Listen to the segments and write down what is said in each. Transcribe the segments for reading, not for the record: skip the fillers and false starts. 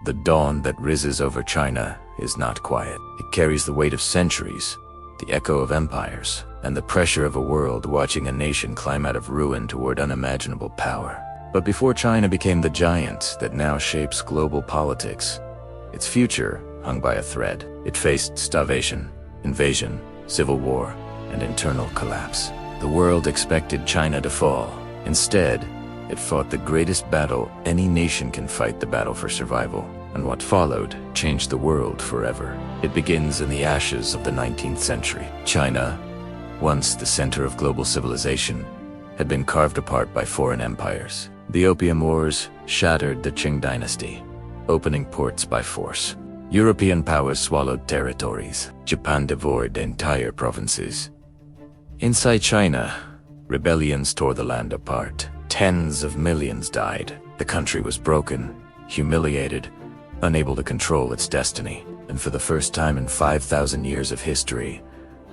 The dawn that rises over China is not quiet. It carries the weight of centuries, the echo of empires, and the pressure of a world watching a nation climb out of ruin toward unimaginable power. But before China became the giant that now shapes global politics, its future hung by a thread. It faced starvation, invasion, civil war, and internal collapse. The world expected China to fall. Instead, it fought the greatest battle any nation can fight, the battle for survival. And what followed changed the world forever. It begins in the ashes of the 19th century. China, once the center of global civilization, had been carved apart by foreign empires. The Opium Wars shattered the Qing dynasty, opening ports by force. European powers swallowed territories. Japan devoured entire provinces. Inside China, rebellions tore the land apart. Tens of millions died. The country was broken, humiliated, unable to control its destiny. And for the first time in 5,000 years of history,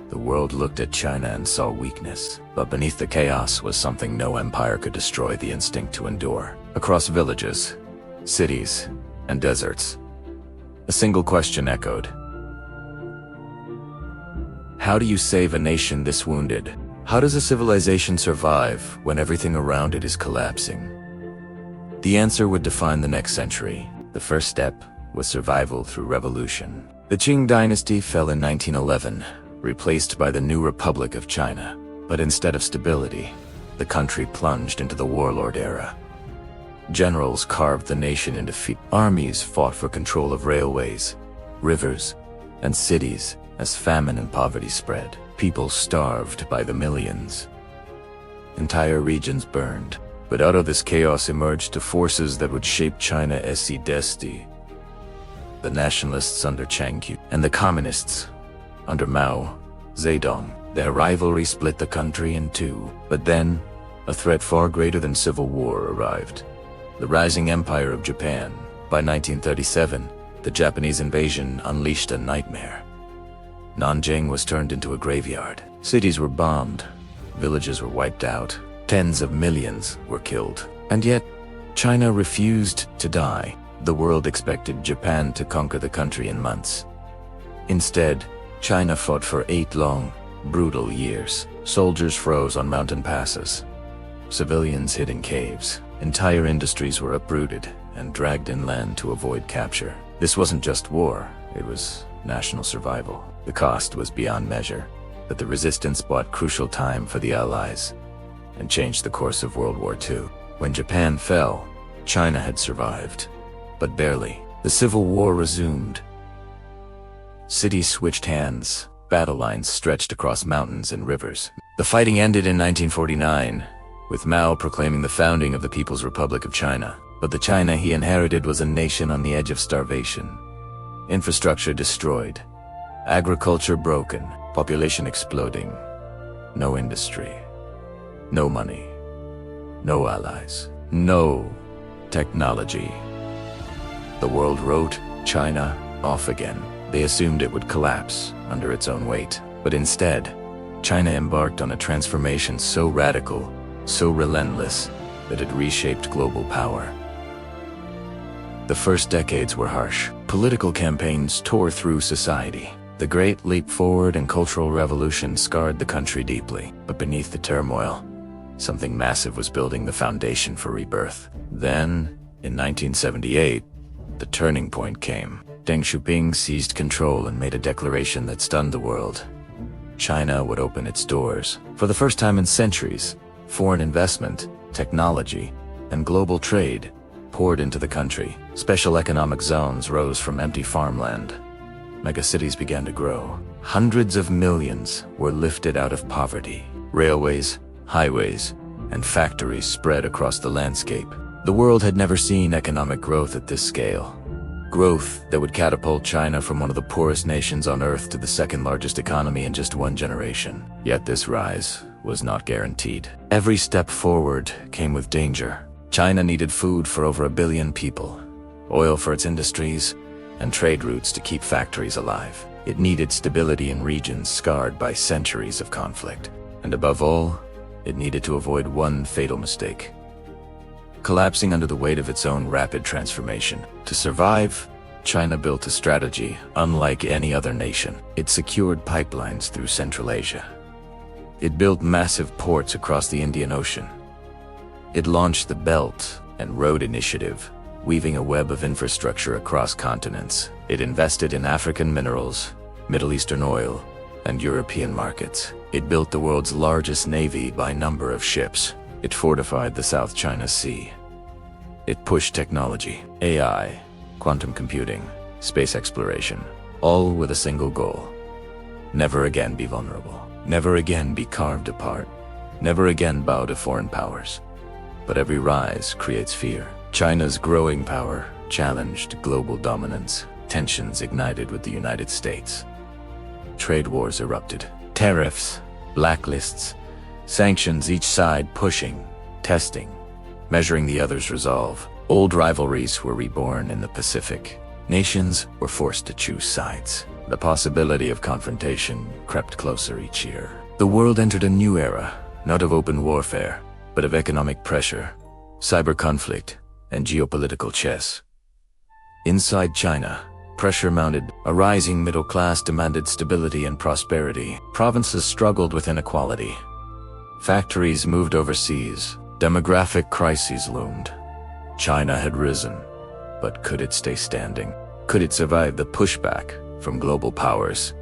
the world looked at China and saw weakness. But beneath the chaos was something no empire could destroy: the instinct to endure. Across villages, cities, and deserts, a single question echoed. How do you save a nation this wounded? How does a civilization survive when everything around it is collapsing? The answer would define the next century. The first step was survival through revolution. The Qing dynasty fell in 1911, replaced by the new Republic of China. But instead of stability, the country plunged into the warlord era. Generals carved the nation into defeat. Armies fought for control of railways, rivers, and cities as famine and poverty spread. People starved by the millions. Entire regions burned. But out of this chaos emerged the forces that would shape China's destiny. The nationalists under Chiang Kai and the communists under Mao Zedong. Their rivalry split the country in two. But then, a threat far greater than civil war arrived: the rising empire of Japan. By 1937, the Japanese invasion unleashed a nightmare. Nanjing was turned into a graveyard. Cities were bombed, villages were wiped out, tens of millions were killed. And yet, China refused to die. The world expected Japan to conquer the country in months. Instead, China fought for 8 long, brutal years. Soldiers froze on mountain passes. Civilians hid in caves. Entire industries were uprooted and dragged inland to avoid capture. This wasn't just war, it was national survival. The cost was beyond measure, but the resistance bought crucial time for the Allies and changed the course of World War II. When Japan fell, China had survived, but barely. The Civil War resumed. Cities switched hands, battle lines stretched across mountains and rivers. The fighting ended in 1949, with Mao proclaiming the founding of the People's Republic of China. But the China he inherited was a nation on the edge of starvation. Infrastructure destroyed, agriculture broken, population exploding. No industry, no money, no allies, no technology. The world wrote China off again. They assumed it would collapse under its own weight. But instead, China embarked on a transformation so radical, so relentless, that it reshaped global power. The first decades were harsh. Political campaigns tore through society. The Great Leap Forward and Cultural Revolution scarred the country deeply. But beneath the turmoil, something massive was building the foundation for rebirth. Then, in 1978, the turning point came. Deng Xiaoping seized control and made a declaration that stunned the world. China would open its doors. For the first time in centuries, foreign investment, technology, and global trade poured into the country. Special economic zones rose from empty farmland. Megacities began to grow. Hundreds of millions were lifted out of poverty. Railways, highways, and factories spread across the landscape. The world had never seen economic growth at this scale. Growth that would catapult China from one of the poorest nations on earth to the second largest economy in just one generation. Yet this rise was not guaranteed. Every step forward came with danger. China needed food for over 1 billion people, oil for its industries, and trade routes to keep factories alive. It needed stability in regions scarred by centuries of conflict. And above all, it needed to avoid one fatal mistake: collapsing under the weight of its own rapid transformation. To survive, China built a strategy unlike any other nation. It secured pipelines through Central Asia. It built massive ports across the Indian Ocean. It launched the Belt and Road Initiative, weaving a web of infrastructure across continents. It invested in African minerals, Middle Eastern oil, and European markets. It built the world's largest navy by number of ships. It fortified the South China Sea. It pushed technology, AI, quantum computing, space exploration, all with a single goal: never again be vulnerable, never again be carved apart, never again bow to foreign powers. But every rise creates fear. China's growing power challenged global dominance. Tensions ignited with the United States. Trade wars erupted. Tariffs, blacklists, sanctions, each side pushing, testing, measuring the other's resolve. Old rivalries were reborn in the Pacific. Nations were forced to choose sides. The possibility of confrontation crept closer each year. The world entered a new era, not of open warfare, but of economic pressure, cyber conflict, and geopolitical chess. Inside China, pressure mounted. A rising middle class demanded stability and prosperity. Provinces struggled with inequality. Factories moved overseas. Demographic crises loomed. China had risen, but could it stay standing? Could it survive the pushback from global powers,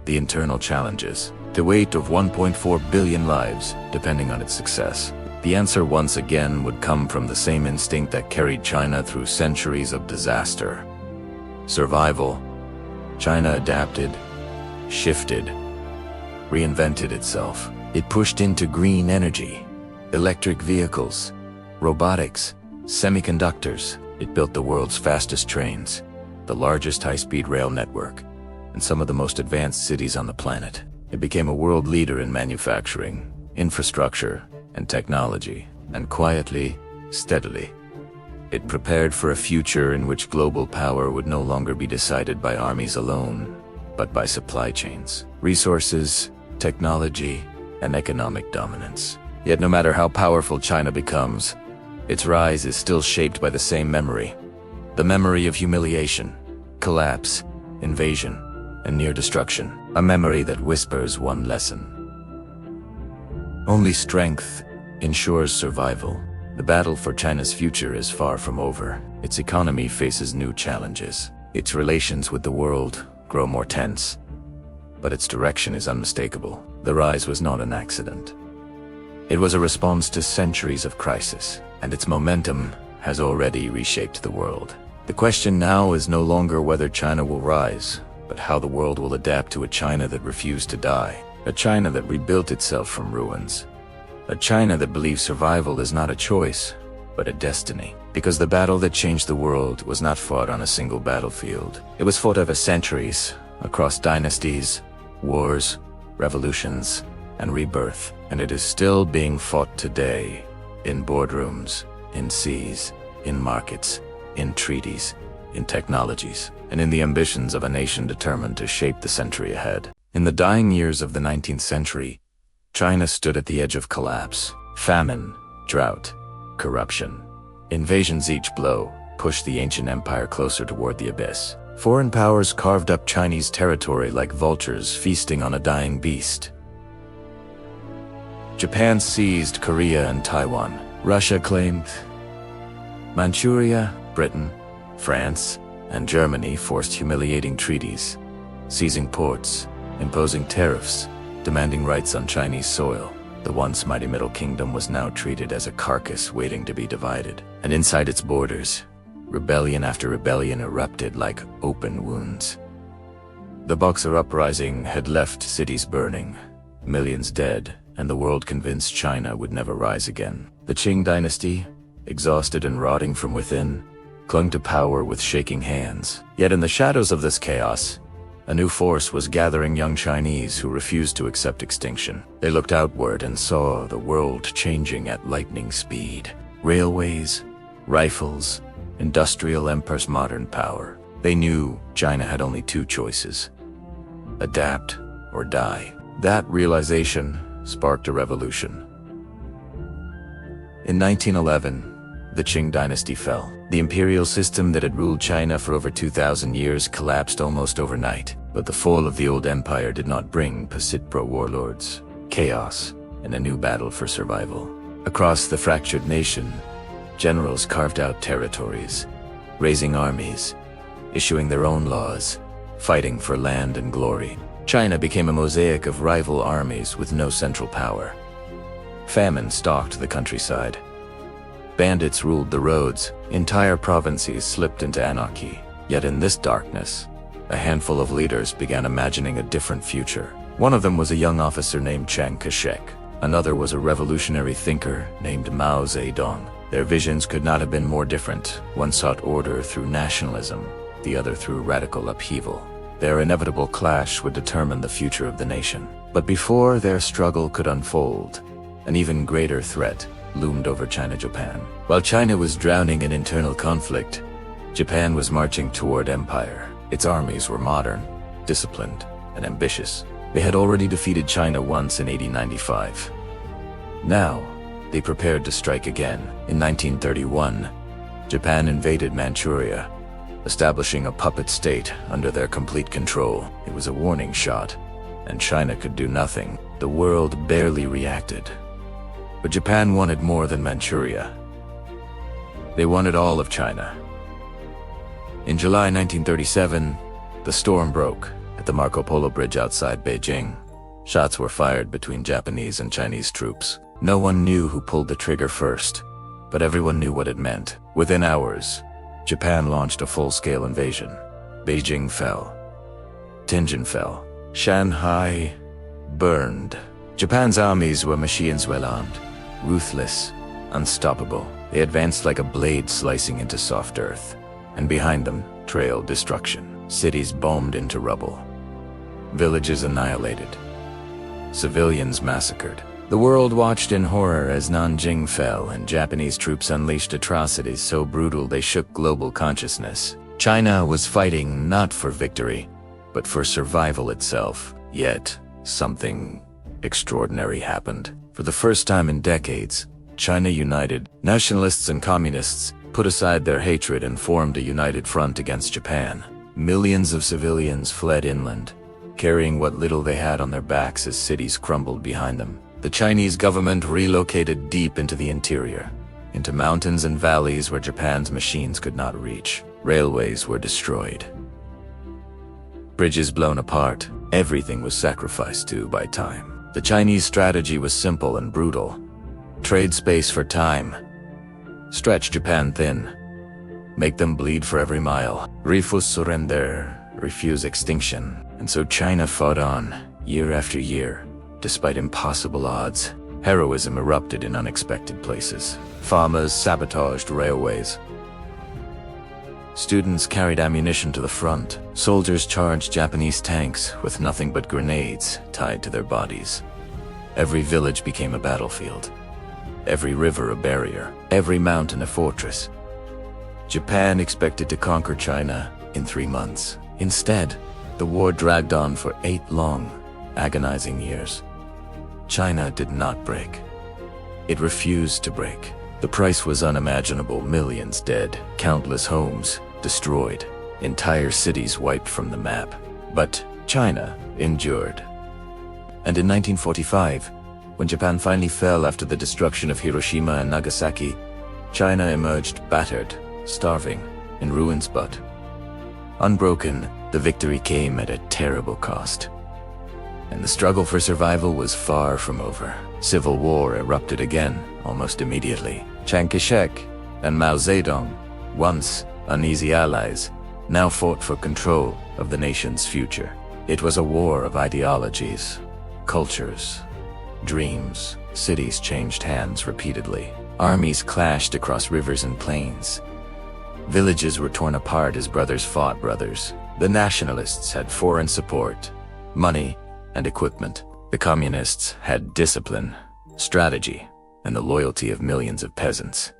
the internal challenges, the weight of 1.4 billion lives depending on its success? The answer once again would come from the same instinct that carried China through centuries of disaster: survival. China adapted, shifted, reinvented itself. It pushed into green energy, electric vehicles, robotics, semiconductors. It built the world's fastest trains, the largest high-speed rail network, and some of the most advanced cities on the planet. It became a world leader in manufacturing, infrastructure, and technology, and quietly, steadily, it prepared for a future in which global power would no longer be decided by armies alone, but by supply chains, resources, technology, and economic dominance. Yet no matter how powerful China becomes, its rise is still shaped by the same memory: the memory of humiliation, collapse, invasion, and near destruction. A memory that whispers one lesson: only strength ensures survival. The battle for China's future is far from over. Its economy faces new challenges. Its relations with the world grow more tense. But its direction is unmistakable. The rise was not an accident. It was a response to centuries of crisis, and its momentum has already reshaped the world. The question now is no longer whether China will rise, but how the world will adapt to a China that refused to die, a China that rebuilt itself from ruins, a China that believes survival is not a choice, but a destiny. Because the battle that changed the world was not fought on a single battlefield. It was fought over centuries, across dynasties, wars, revolutions, and rebirth. And it is still being fought today, in boardrooms, in seas, in markets, in treaties, in technologies, and in the ambitions of a nation determined to shape the century ahead. In the dying years of the 19th century, China stood at the edge of collapse. Famine, drought, corruption, invasions, each blow pushed the ancient empire closer toward the abyss. Foreign powers carved up Chinese territory like vultures feasting on a dying beast. Japan seized Korea and Taiwan. Russia claimed Manchuria. Britain, France, and Germany forced humiliating treaties, seizing ports, imposing tariffs, demanding rights on Chinese soil. The once mighty Middle Kingdom was now treated as a carcass waiting to be divided. And inside its borders, rebellion after rebellion erupted like open wounds. The Boxer Uprising had left cities burning, millions dead, and the world convinced China would never rise again. The Qing dynasty, exhausted and rotting from within, clung to power with shaking hands. Yet in the shadows of this chaos, a new force was gathering young Chinese who refused to accept extinction. They looked outward and saw the world changing at lightning speed. Railways, rifles, industrial empires, modern power. They knew China had only two choices: adapt or die. That realization sparked a revolution. In 1911, the Qing dynasty fell. The imperial system that had ruled China for over 2,000 years collapsed almost overnight. But the fall of the old empire did not bring pro warlords, chaos, and a new battle for survival. Across the fractured nation, generals carved out territories, raising armies, issuing their own laws, fighting for land and glory. China became a mosaic of rival armies with no central power. Famine stalked the countryside. Bandits ruled the roads. Entire provinces slipped into anarchy. Yet in this darkness, a handful of leaders began imagining a different future. One of them was a young officer named Chiang Kai-shek. Another was a revolutionary thinker named Mao Zedong. Their visions could not have been more different. One sought order through nationalism, the other through radical upheaval. Their inevitable clash would determine the future of the nation. But before their struggle could unfold, an even greater threat loomed over China-Japan. While China was drowning in internal conflict, Japan was marching toward empire. Its armies were modern, disciplined, and ambitious. They had already defeated China once in 1895. Now, they prepared to strike again. In 1931, Japan invaded Manchuria, establishing a puppet state under their complete control. It was a warning shot, and China could do nothing. The world barely reacted. But Japan wanted more than Manchuria. They wanted all of China. In July 1937, the storm broke at the Marco Polo Bridge outside Beijing. Shots were fired between Japanese and Chinese troops. No one knew who pulled the trigger first, but everyone knew what it meant. Within hours, Japan launched a full-scale invasion. Beijing fell. Tianjin fell. Shanghai burned. Japan's armies were machines well-armed, ruthless, unstoppable. They advanced like a blade slicing into soft earth, and behind them trailed destruction. Cities bombed into rubble. Villages annihilated. Civilians massacred. The world watched in horror as Nanjing fell and Japanese troops unleashed atrocities so brutal they shook global consciousness. China was fighting not for victory, but for survival itself. Yet, something extraordinary happened. For the first time in decades, China united. Nationalists and communists put aside their hatred and formed a united front against Japan. Millions of civilians fled inland, carrying what little they had on their backs as cities crumbled behind them. The Chinese government relocated deep into the interior, into mountains and valleys where Japan's machines could not reach. Railways were destroyed. Bridges blown apart. Everything was sacrificed to by time. The Chinese strategy was simple and brutal. Trade space for time. Stretch Japan thin. Make them bleed for every mile. Refuse surrender. Refuse extinction. And so China fought on, year after year. Despite impossible odds, heroism erupted in unexpected places. Farmers sabotaged railways. Students carried ammunition to the front. Soldiers charged Japanese tanks with nothing but grenades tied to their bodies. Every village became a battlefield. Every river a barrier. Every mountain a fortress. Japan expected to conquer China in 3 months. Instead, the war dragged on for 8 long, agonizing years. China did not break. It refused to break. The price was unimaginable. Millions dead, countless homes destroyed, entire cities wiped from the map. But China endured. And in 1945, when Japan finally fell after the destruction of Hiroshima and Nagasaki, China emerged battered, starving, in ruins, but unbroken. The victory came at a terrible cost. And the struggle for survival was far from over. Civil war erupted again, almost immediately. Chiang Kai-shek and Mao Zedong, once uneasy allies, now fought for control of the nation's future. It was a war of ideologies, cultures, dreams. Cities changed hands repeatedly. Armies clashed across rivers and plains. Villages were torn apart as brothers fought brothers. The nationalists had foreign support, money, and equipment. The communists had discipline, strategy, and the loyalty of millions of peasants.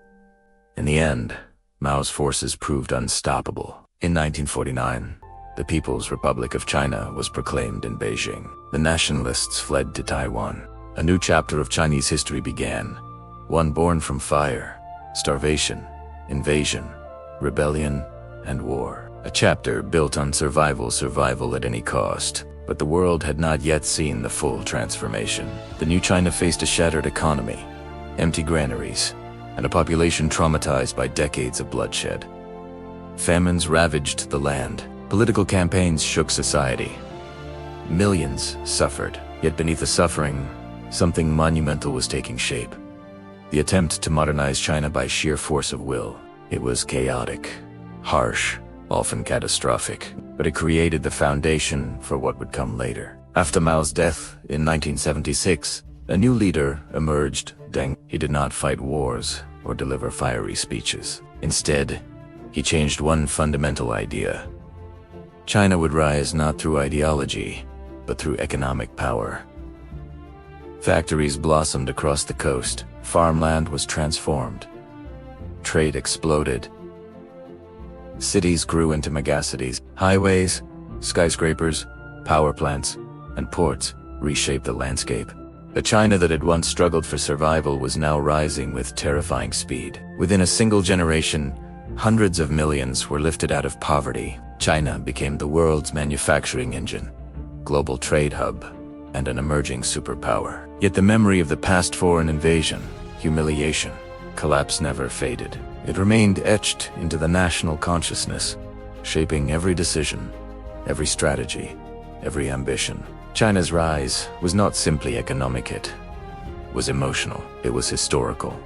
In the end, Mao's forces proved unstoppable. In 1949, the People's Republic of China was proclaimed in Beijing. The nationalists fled to Taiwan. A new chapter of Chinese history began, one born from fire, starvation, invasion, rebellion, and war. A chapter built on survival at any cost. But the world had not yet seen the full transformation. The new China faced a shattered economy, empty granaries, and a population traumatized by decades of bloodshed. Famines ravaged the land. Political campaigns shook society. Millions suffered, yet beneath the suffering, something monumental was taking shape. The attempt to modernize China by sheer force of will. It was chaotic, harsh, often catastrophic, but it created the foundation for what would come later. After Mao's death in 1976, a new leader emerged, Deng. He did not fight wars or deliver fiery speeches. Instead, he changed one fundamental idea. China would rise not through ideology, but through economic power. Factories blossomed across the coast, farmland was transformed, trade exploded. Cities grew into megacities. Highways, skyscrapers, power plants, and ports reshaped the landscape. The China that had once struggled for survival was now rising with terrifying speed. Within a single generation, hundreds of millions were lifted out of poverty. China became the world's manufacturing engine, global trade hub, and an emerging superpower. Yet the memory of the past foreign invasion, humiliation, collapse never faded. It remained etched into the national consciousness, shaping every decision, every strategy, every ambition. China's rise was not simply economic, it was emotional, it was historical.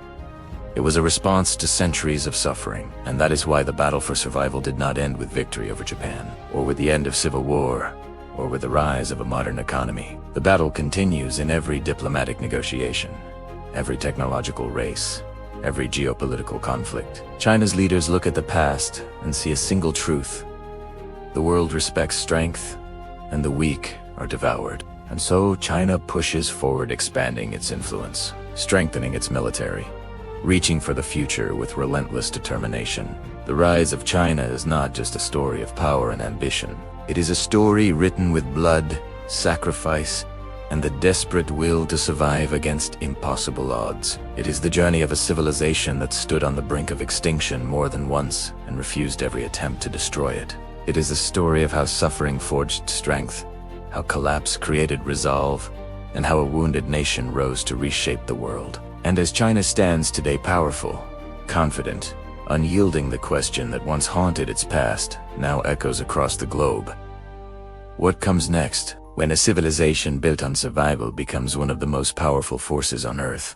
It was a response to centuries of suffering, and that is why the battle for survival did not end with victory over Japan, or with the end of civil war, or with the rise of a modern economy. The battle continues in every diplomatic negotiation, every technological race, every geopolitical conflict. China's leaders look at the past and see a single truth. The world respects strength, and the weak are devoured. And so China pushes forward, expanding its influence, strengthening its military, reaching for the future with relentless determination. The rise of China is not just a story of power and ambition. It is a story written with blood, sacrifice, and the desperate will to survive against impossible odds. It is the journey of a civilization that stood on the brink of extinction more than once and refused every attempt to destroy it. It is a story of how suffering forged strength, how collapse created resolve, and how a wounded nation rose to reshape the world. And as China stands today powerful, confident, unyielding, the question that once haunted its past now echoes across the globe. What comes next? When a civilization built on survival becomes one of the most powerful forces on Earth,